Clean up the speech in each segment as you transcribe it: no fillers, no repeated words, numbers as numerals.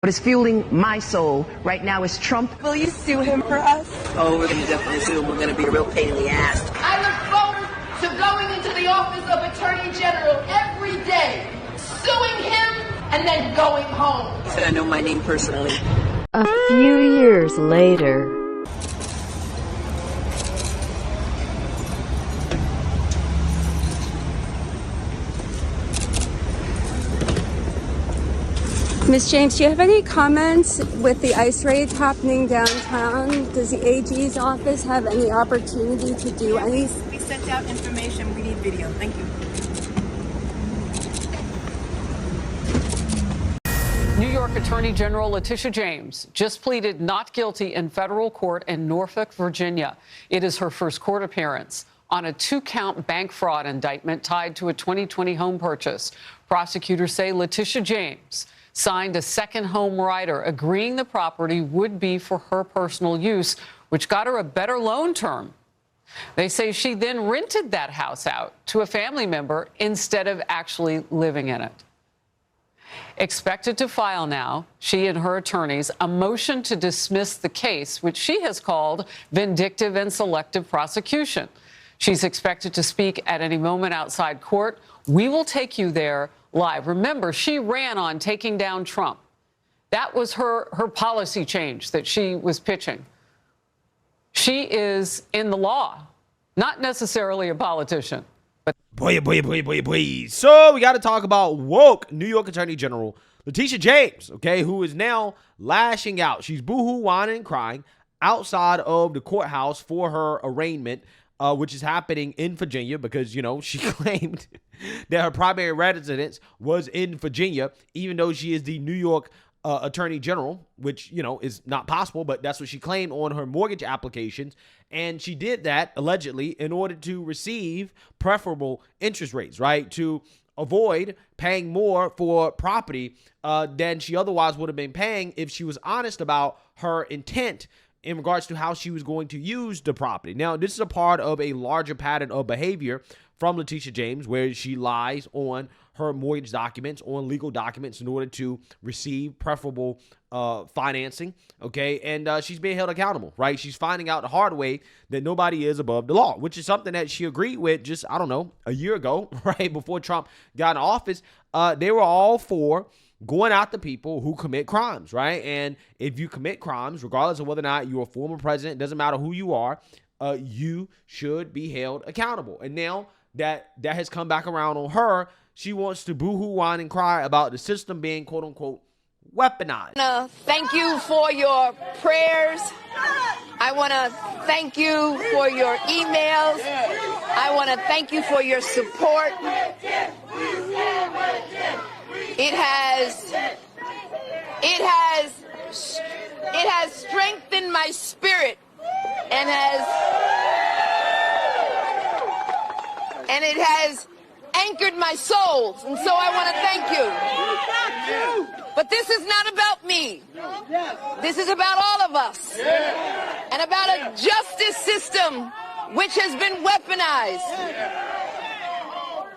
What is fueling my soul right now is Trump. Will you sue him for us? Oh, we're going to definitely sue him. We're going to be a real pain in the ass. I look forward to going into the office of Attorney General every day, suing him, and then going home. I know my name personally. A few years later. Ms. James, do you have any comments with the ICE raids happening downtown? Does the AG's office have any opportunity to do any? We sent out information. We need video. Thank you. New York Attorney General Letitia James just pleaded not guilty in federal court in Norfolk, Virginia. It is her first court appearance on a 2-count bank fraud indictment tied to a 2020 home purchase. Prosecutors say Letitia James signed a second home rider agreeing the property would be for her personal use, which got her a better loan term. They say she then rented that house out to a family member instead of actually living in it. Expected to file now, she and her attorneys, a motion to dismiss the case, which she has called vindictive and selective prosecution. She's expected to speak at any moment outside court. We will take you there live. Remember, she ran on taking down Trump. That was her policy change that she was pitching. She is in the law, not necessarily a politician. Boy. So we got to talk about woke New York Attorney General Letitia James, okay, who is now lashing out. She's boohoo, whining, and crying outside of the courthouse for her arraignment, which is happening in Virginia because, you know, she claimed that her primary residence was in Virginia, even though she is the New York Attorney General, which, you know, is not possible, but that's what she claimed on her mortgage applications. And she did that allegedly in order to receive preferable interest rates, right? To avoid paying more for property than she otherwise would have been paying if she was honest about her intent in regards to how she was going to use the property. Now, this is a part of a larger pattern of behavior from Letitia James, where she lies on her mortgage documents, on legal documents in order to receive preferable financing, okay? And she's being held accountable, right? She's finding out the hard way that nobody is above the law, which is something that she agreed with just, I don't know, a year ago, right? Before Trump got in office, they were all for going after people who commit crimes, right? And if you commit crimes, regardless of whether or not you're a former president, doesn't matter who you are, you should be held accountable. And now that has come back around on her, she wants to boohoo, whine, and cry about the system being, quote unquote, weaponized. Thank you for your prayers. I want to thank you for your emails. I want to thank you for your support. It has strengthened my spirit and it has anchored my soul, and so I want to thank you. But this is not about me. This is about all of us, and about a justice system which has been weaponized.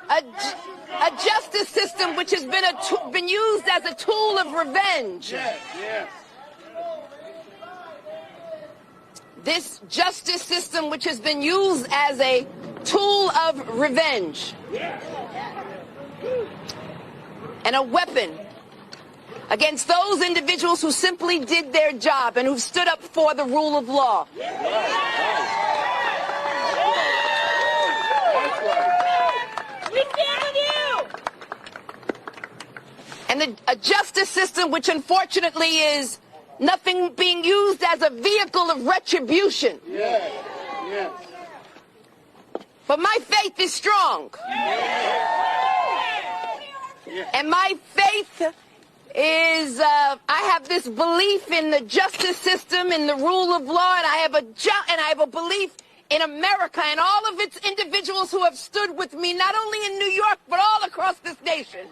A justice system which has been used as a tool of revenge. This justice system which has been used as a tool of revenge and a weapon against those individuals who simply did their job and who stood up for the rule of law. And a justice system which unfortunately is nothing being used as a vehicle of retribution. But my faith is strong. And my faith is, I have this belief in the justice system, in the rule of law, and I have a belief in America and all of its individuals who have stood with me, not only in New York, but all across this nation.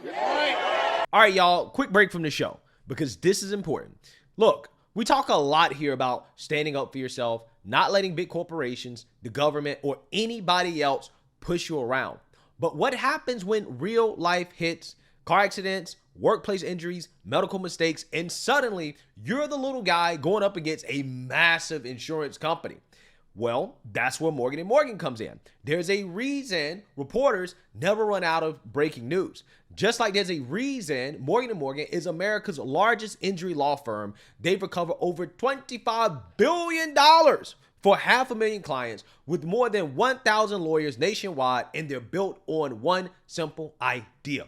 All right, y'all, quick break from the show because this is important. Look, we talk a lot here about standing up for yourself, not letting big corporations, the government, or anybody else push you around. But what happens when real life hits car accidents, workplace injuries, medical mistakes, and suddenly you're the little guy going up against a massive insurance company. Well, that's where Morgan & Morgan comes in. There's a reason reporters never run out of breaking news. Just like there's a reason Morgan & Morgan is America's largest injury law firm. They've recovered over $25 billion for 500,000 clients with more than 1,000 lawyers nationwide, and they're built on one simple idea.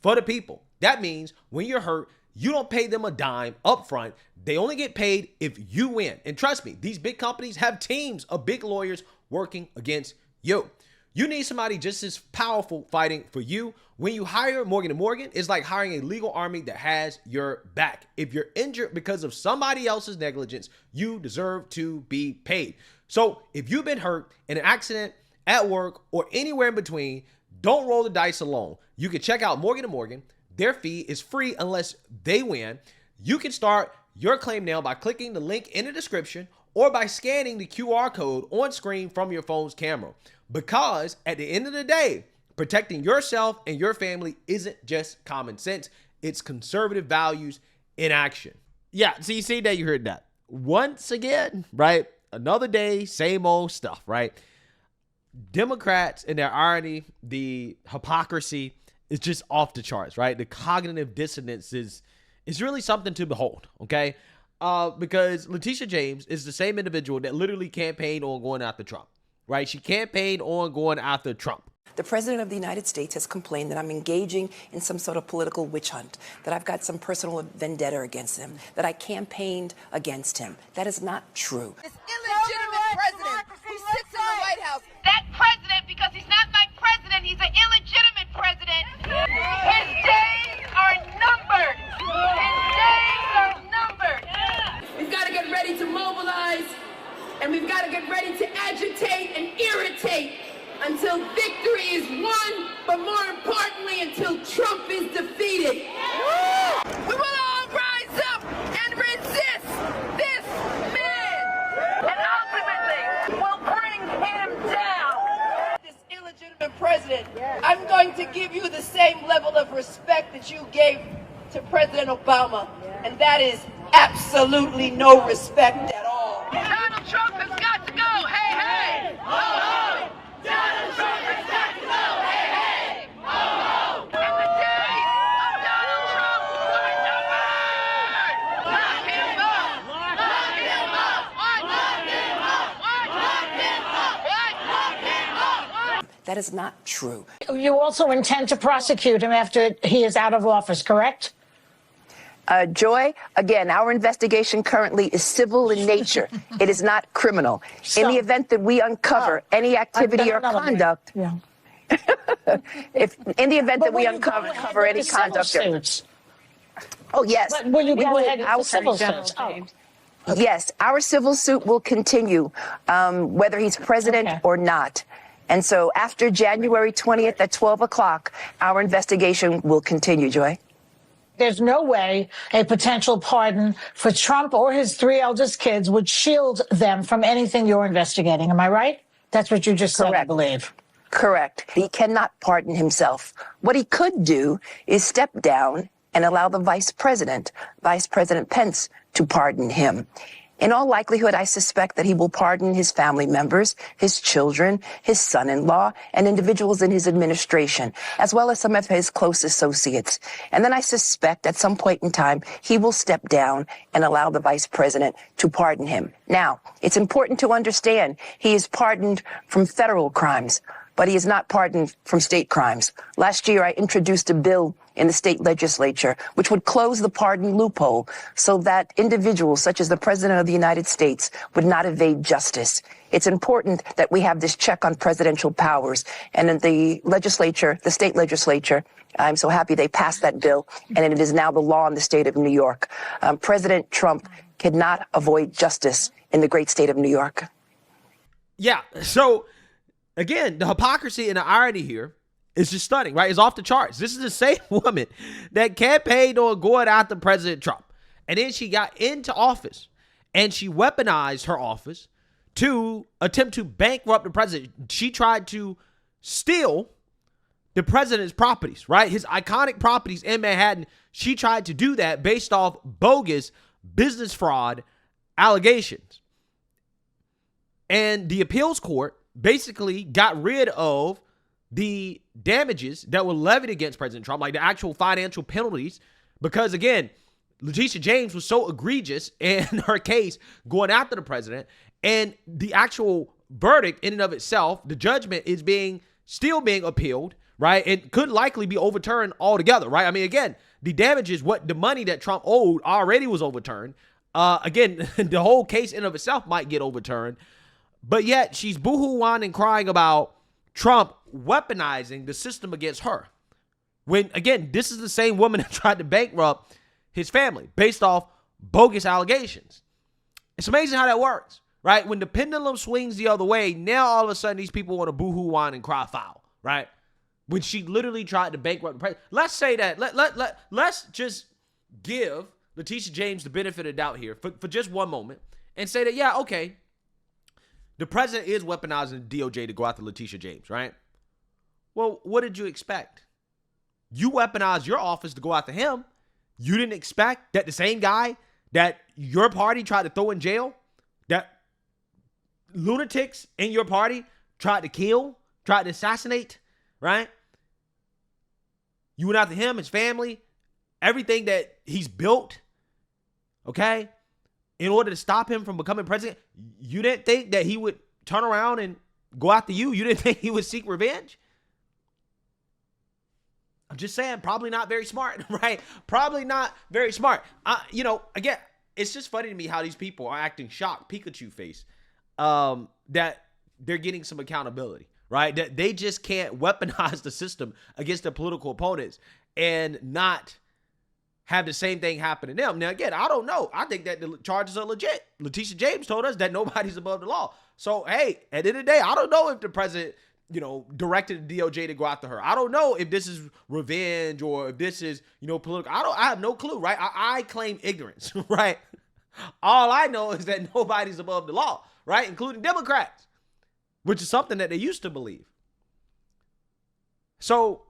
For the people. That means when you're hurt, you don't pay them a dime up front. They only get paid if you win. And trust me, these big companies have teams of big lawyers working against you. You need somebody just as powerful fighting for you. When you hire Morgan & Morgan, it's like hiring a legal army that has your back. If you're injured because of somebody else's negligence, you deserve to be paid. So if you've been hurt in an accident, at work, or anywhere in between, don't roll the dice alone. You can check out Morgan & Morgan. Their fee is free unless they win. You can start your claim now by clicking the link in the description or by scanning the QR code on screen from your phone's camera. Because at the end of the day, protecting yourself and your family isn't just common sense. It's conservative values in action. Yeah, so you see that, you heard that. Once again, right? Another day, same old stuff, right? Democrats and their irony, the hypocrisy, is just off the charts, right? The cognitive dissonance is really something to behold, okay? Because Letitia James is the same individual that literally campaigned on going after Trump, right? She campaigned on going after Trump. The President of the United States has complained that I'm engaging in some sort of political witch hunt, that I've got some personal vendetta against him, that I campaigned against him. That is not true. This illegitimate president who sits in the White House. That president, because he's not my president, he's an illegitimate president. His days are numbered. His days are numbered. We've got to get ready to mobilize, and we've got to get ready to agitate and irritate until victory is won, but more importantly, until Trump is defeated. We will all rise up and resist this man, and ultimately we'll bring him down. This illegitimate president, I'm going to give you the same level of respect that you gave to President Obama, and that is absolutely no respect at all. Donald Trump has got to go. Hey, hey! Ho, ho! Donald Trump has got to go. Hey, hey! Ho, ho! And the days of Donald Trump are numbered. Lock him up. Lock him up. What? Lock him up. What? Lock him up. What? Lock him up. That is not true. You also intend to prosecute him after he is out of office, correct? Joy, again, our investigation currently is civil in nature. It is not criminal. In the event that we uncover any activity or conduct, Yeah. if in the event that we uncover any conduct, oh yes, But will you we go will- ahead with our- the civil suits? Oh. Yes, our civil suit will continue, whether he's president Okay. or not. And so after January 20th at 12 o'clock, our investigation will continue, Joy. There's no way a potential pardon for Trump or his three eldest kids would shield them from anything you're investigating. Am I right? That's what you just said, I Correct. believe. Correct. He cannot pardon himself. What he could do is step down and allow the Vice President Pence, to pardon him. In all likelihood, I suspect that he will pardon his family members, his children, his son-in-law, and individuals in his administration, as well as some of his close associates. And then I suspect at some point in time, he will step down and allow the vice president to pardon him. Now, it's important to understand he is pardoned from federal crimes, but he is not pardoned from state crimes. Last year, I introduced a bill in the state legislature which would close the pardon loophole so that individuals such as the President of the United States would not evade justice. It's important that we have this check on presidential powers. And in the legislature, the state legislature, I'm so happy they passed that bill, and it is now the law in the state of New York. President Trump cannot avoid justice in the great state of New York. Yeah, so again, the hypocrisy and the irony here is just stunning, right? It's off the charts. This is the same woman that campaigned on going after President Trump. And then she got into office and she weaponized her office to attempt to bankrupt the president. She tried to steal the president's properties, right? His iconic properties in Manhattan. She tried to do that based off bogus business fraud allegations. And the appeals court basically got rid of the damages that were levied against President Trump, like the actual financial penalties, because again, Letitia James was so egregious in her case going after the president, and the actual verdict in and of itself, the judgment is still being appealed, right? It could likely be overturned altogether, right? I mean, again, the damages, the money that Trump owed already was overturned. Again, the whole case in and of itself might get overturned, but yet she's boohoo-whining and crying about Trump weaponizing the system against her. When, again, this is the same woman that tried to bankrupt his family based off bogus allegations. It's amazing how that works, right? When the pendulum swings the other way, now all of a sudden these people want to boohoo, whine, and cry foul, right? When she literally tried to bankrupt the president. Let's say that. Let's just give Letitia James the benefit of the doubt here for just one moment and say that, yeah, okay, the president is weaponizing the DOJ to go after Letitia James, right? Well, what did you expect? You weaponized your office to go after him. You didn't expect that the same guy that your party tried to throw in jail, that lunatics in your party tried to kill, tried to assassinate, right? You went after him, his family, everything that he's built, okay? In order to stop him from becoming president. You didn't think that he would turn around and go after you? You didn't think he would seek revenge? I'm just saying, probably not very smart, right? Probably not very smart. Again, it's just funny to me how these people are acting shocked, Pikachu face, that they're getting some accountability, right? That they just can't weaponize the system against their political opponents and not have the same thing happen to them. Now, again, I don't know. I think that the charges are legit. Letitia James told us that nobody's above the law. So, hey, at the end of the day, I don't know if the president, directed the DOJ to go after her. I don't know if this is revenge or if this is, political. I have no clue, right? I claim ignorance, right? All I know is that nobody's above the law, right? Including Democrats, which is something that they used to believe. So,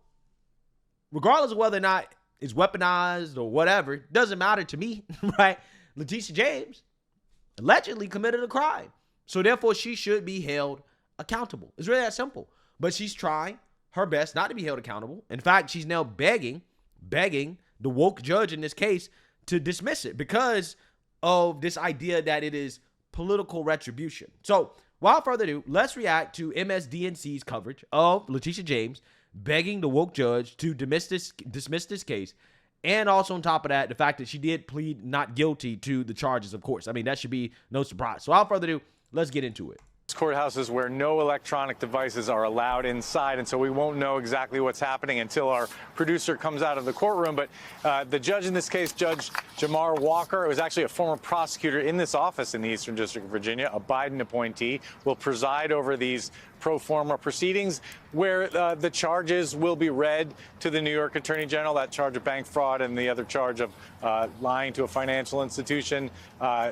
regardless of whether or not it's weaponized or whatever, it doesn't matter to me, right? Letitia James allegedly committed a crime. So, therefore, she should be held accountable. It's really that simple. But she's trying her best not to be held accountable. In fact, she's now begging the woke judge in this case to dismiss it because of this idea that it is political retribution. So, without further ado, let's react to MSDNC's coverage of Letitia James begging the woke judge to dismiss this case. And also on top of that, the fact that she did plead not guilty to the charges, of course. I mean, that should be no surprise. So, without further ado, let's get into it. Courthouses where no electronic devices are allowed inside, and so we won't know exactly what's happening until our producer comes out of the courtroom. But the judge in this case, Judge Jamar Walker, was actually a former prosecutor in this office in the Eastern District of Virginia, a Biden appointee, will preside over these pro forma proceedings where the charges will be read to the New York Attorney General, that charge of bank fraud and the other charge of lying to a financial institution.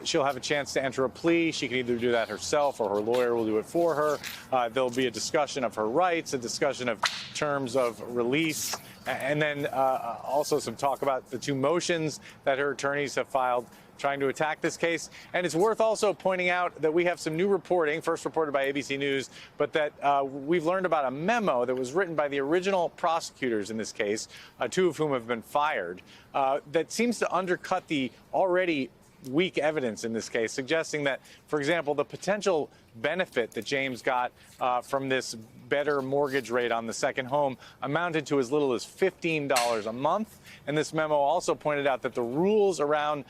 She'll have a chance to enter a plea. She can either do that herself or her lawyer will do it for her. There'll be a discussion of her rights, a discussion of terms of release, and then also some talk about the two motions that her attorneys have filed trying to attack this case. And it's worth also pointing out that we have some new reporting, first reported by ABC News, but that we've learned about a memo that was written by the original prosecutors in this case, two of whom have been fired, that seems to undercut the already weak evidence in this case, suggesting that, for example, the potential benefit that James got from this better mortgage rate on the second home amounted to as little as $15 a month. And this memo also pointed out that the rules around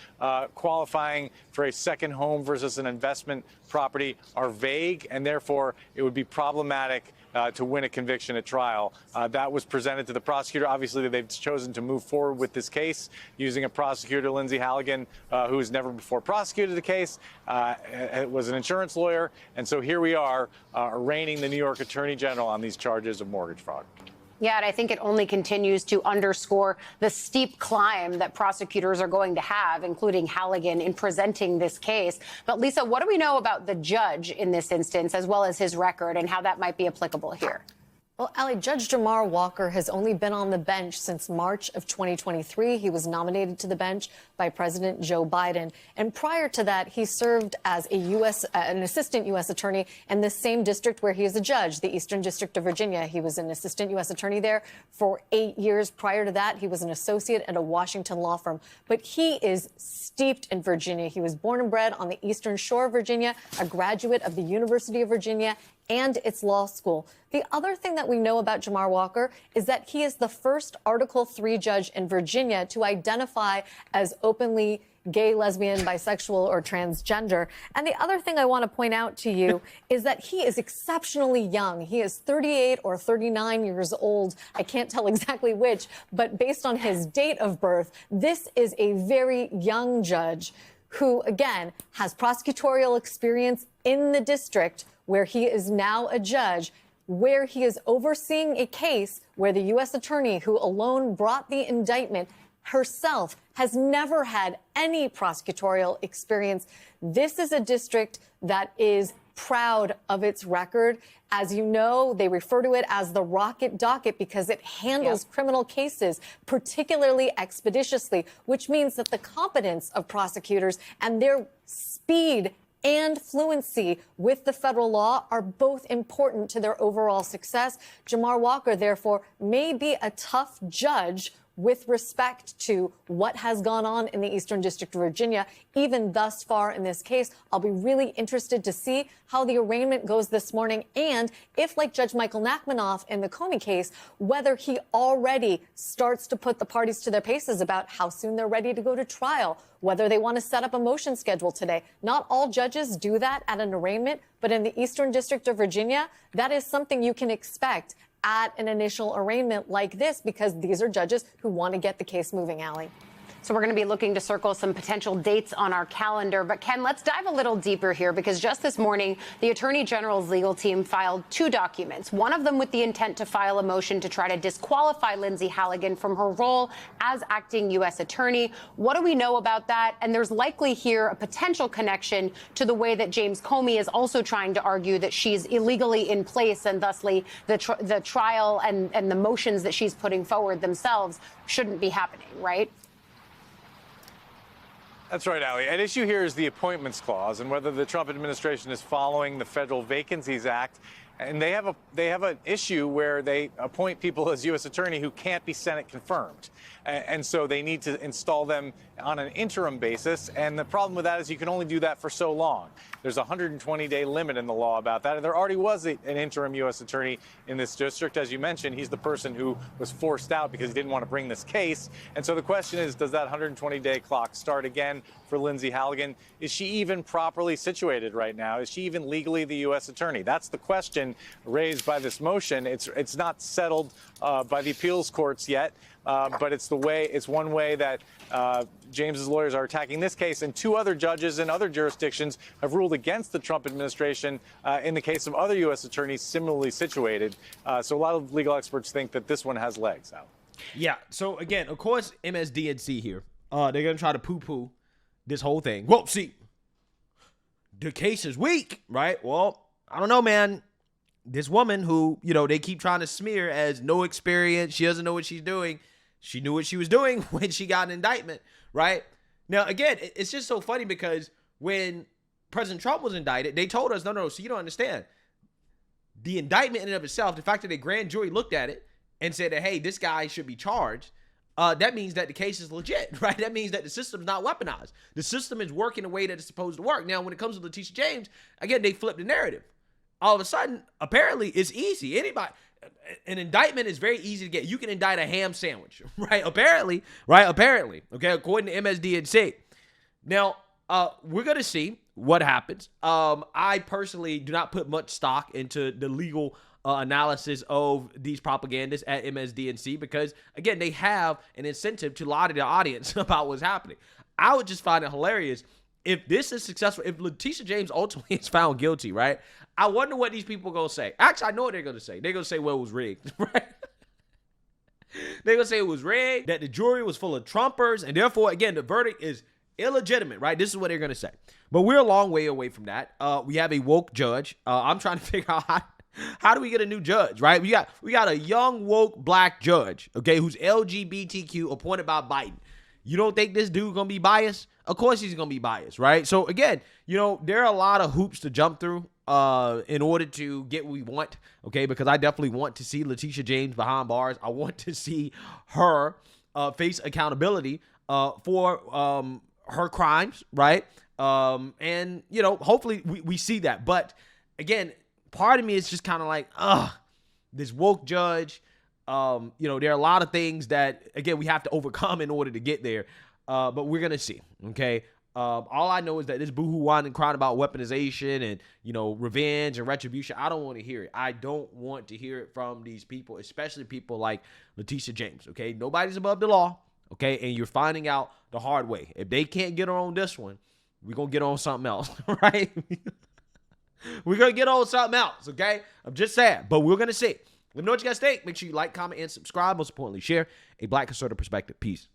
qualifying for a second home versus an investment property are vague, and therefore it would be problematic to win a conviction at trial. That was presented to the prosecutor. Obviously, they've chosen to move forward with this case using a prosecutor, Lindsay Halligan, who has never before prosecuted the case, was an insurance lawyer. And so here we are arraigning the New York Attorney General on these charges of mortgage fraud. Yeah, and I think it only continues to underscore the steep climb that prosecutors are going to have, including Halligan, in presenting this case. But Lisa, what do we know about the judge in this instance, as well as his record, and how that might be applicable here? Well, Ali, Judge Jamar Walker has only been on the bench since March of 2023. He was nominated to the bench by President Joe Biden. And prior to that, he served as an assistant U.S. attorney in the same district where he is a judge, the Eastern District of Virginia. He was an assistant U.S. attorney there for 8 years. Prior to that, he was an associate at a Washington law firm. But he is steeped in Virginia. He was born and bred on the Eastern Shore of Virginia, a graduate of the University of Virginia and its law school. The other thing that we know about Jamar Walker is that he is the first Article III judge in Virginia to identify as openly gay, lesbian, bisexual, or transgender. And the other thing I want to point out to you is that he is exceptionally young. He is 38 or 39 years old. I can't tell exactly which, but based on his date of birth, this is a very young judge who, again, has prosecutorial experience in the district where he is now a judge, where he is overseeing a case where the U.S. attorney who alone brought the indictment herself has never had any prosecutorial experience. This is a district that is proud of its record. As you know, they refer to it as the rocket docket because it handles criminal cases particularly expeditiously, which means that the competence of prosecutors and their speed and fluency with the federal law are both important to their overall success. Jamar Walker, therefore, may be a tough judge with respect to what has gone on in the Eastern District of Virginia, even thus far in this case. I'll be really interested to see how the arraignment goes this morning and if, like Judge Michael Nachmanoff in the Comey case, whether he already starts to put the parties to their paces about how soon they're ready to go to trial, whether they want to set up a motion schedule today. Not all judges do that at an arraignment, but in the Eastern District of Virginia, that is something you can expect at an initial arraignment like this because these are judges who want to get the case moving, Allie. So we're going to be looking to circle some potential dates on our calendar. But, Ken, let's dive a little deeper here because just this morning, the Attorney General's legal team filed 2 documents, one of them with the intent to file a motion to try to disqualify Lindsay Halligan from her role as acting U.S. attorney. What do we know about that? And there's likely here a potential connection to the way that James Comey is also trying to argue that she's illegally in place and thusly the trial and the motions that she's putting forward themselves shouldn't be happening, right? That's right, Ali. At issue here is the Appointments Clause and whether the Trump administration is following the Federal Vacancies Act. And they have an issue where they appoint people as U.S. attorney who can't be Senate confirmed. And so they need to install them on an interim basis. And the problem with that is you can only do that for so long. There's a 120-day limit in the law about that. And there already was an interim U.S. attorney in this district. As you mentioned, he's the person who was forced out because he didn't want to bring this case. And so the question is, does that 120-day clock start again for Lindsay Halligan? Is she even properly situated right now? Is she even legally the U.S. attorney? That's the question raised by this motion. It's not settled by the appeals courts yet, but it's one way that James's lawyers are attacking this case, and 2 other judges in other jurisdictions have ruled against the Trump administration in the case of other U.S. attorneys similarly situated. So a lot of legal experts think that this one has legs out. Yeah. So again, of course, MSDNC here, they're gonna try to poo-poo this whole thing. Well, see, the case is weak, right? Well, I don't know, man. This woman who, they keep trying to smear as no experience, she doesn't know what she's doing. She knew what she was doing when she got an indictment, right? Now, again, it's just so funny because when President Trump was indicted, they told us, no, so you don't understand. The indictment in and of itself, the fact that the grand jury looked at it and said that, hey, this guy should be charged, that means that the case is legit, right? That means that the system's not weaponized. The system is working the way that it's supposed to work. Now, when it comes to Letitia James, again, they flipped the narrative. All of a sudden, apparently, it's easy. An indictment is very easy to get. You can indict a ham sandwich, right? Apparently, okay, according to MSDNC. Now, we're going to see what happens. I personally do not put much stock into the legal analysis of these propagandists at MSDNC because, again, they have an incentive to lie to the audience about what's happening. I would just find it hilarious if this is successful, if Letitia James ultimately is found guilty, right? I wonder what these people are going to say. Actually, I know what they're going to say. They're going to say, well, it was rigged, right? They're going to say it was rigged, that the jury was full of Trumpers, and therefore, again, the verdict is illegitimate, right? This is what they're going to say. But we're a long way away from that. We have a woke judge. I'm trying to figure out How do we get a new judge, right? We got a young, woke, black judge, okay, who's LGBTQ appointed by Biden. You don't think this dude gonna be biased? Of course he's gonna be biased, right? So again, there are a lot of hoops to jump through in order to get what we want, okay? Because I definitely want to see Letitia James behind bars. I want to see her face accountability for her crimes, right? And hopefully we see that. But again, part of me is just kind of like, this woke judge. There are a lot of things that, again, we have to overcome in order to get there. But we're going to see, okay? All I know is that this boohoo whining and crying about weaponization and, revenge and retribution, I don't want to hear it. I don't want to hear it from these people, especially people like Letitia James, okay? Nobody's above the law, okay? And you're finding out the hard way. If they can't get her on this one, we're going to get on something else, right? We're going to get on something else, okay? I'm just saying, but we're going to see. Let me know what you guys think. Make sure you like, comment, and subscribe. Most importantly, share a Black conservative perspective. Peace.